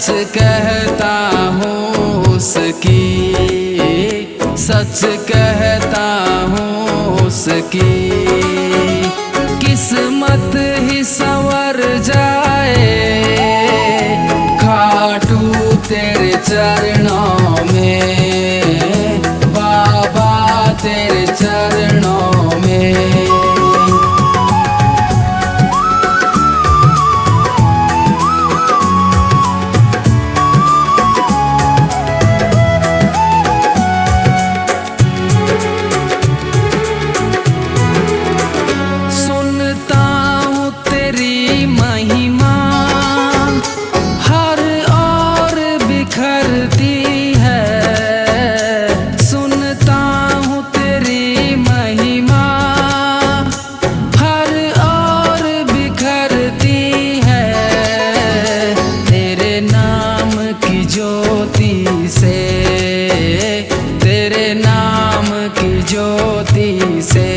सच कहता हूँ उसकी, सच कहता हूँ उसकी किस्मत ही संवर जाए खाटू तेरे चरणों में, बाबा तेरे चरणों में। ज्योति से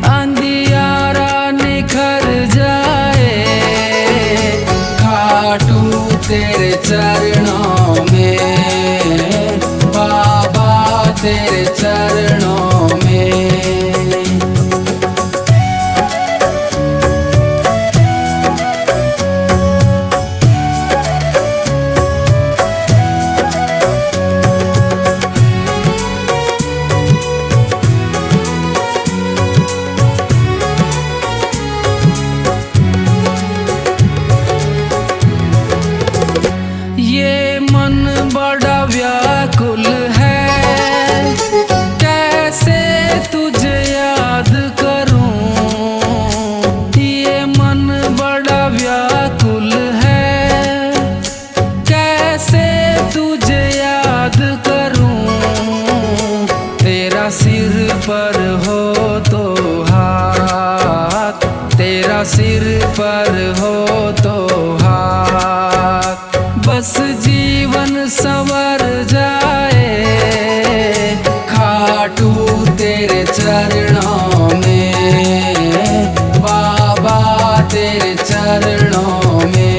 अंधियारा निखर जाए खाटू तेरे चरणों में, बाबा तेरे चरणों में। ये मन बड़ा व्याकुल है, कैसे तुझे याद करूं। ये मन बड़ा व्याकुल है, कैसे तुझे याद करूं। तेरा सिर पर हो तो हाथ, तेरा सिर पर हो तो हाथ, बस जीवन संवर जाए खाटू तेरे चरणों में, बाबा तेरे चरणों में।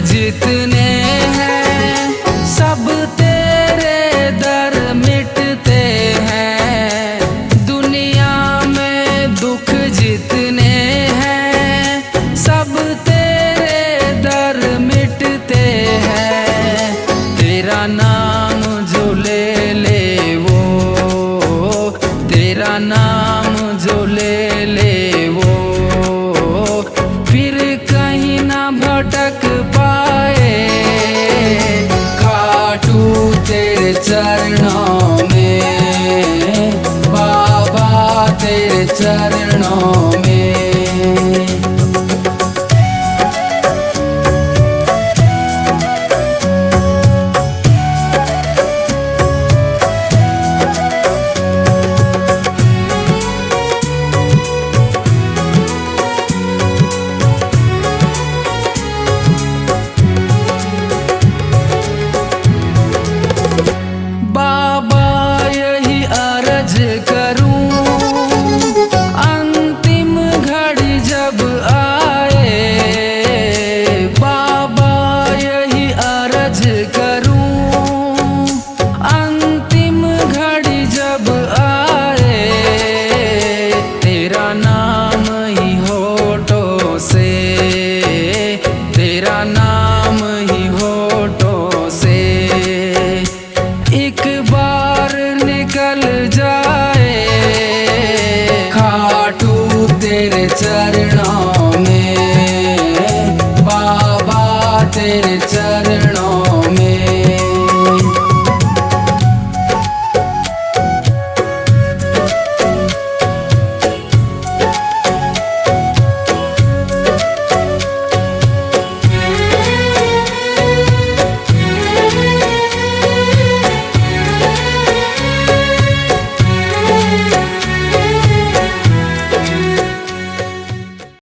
जितने हैं सब तेरे दर मिटते हैं। दुनिया में दुख जितने हैं सब तेरे दर मिटते हैं। तेरा नाम जो ले ले वो, तेरा नाम जो ले ले वो फिर कहीं ना भटक तेरे चरणों में, बाबा तेरे चरणों में। करूं अंतिम घड़ी जब आए, बाबा यही अर्ज करूं अंतिम घड़ी जब आए। तेरा नाम ही होठों से, तेरा नाम ही होठों से एक बार निकल जाए खाटू तेरे चरणों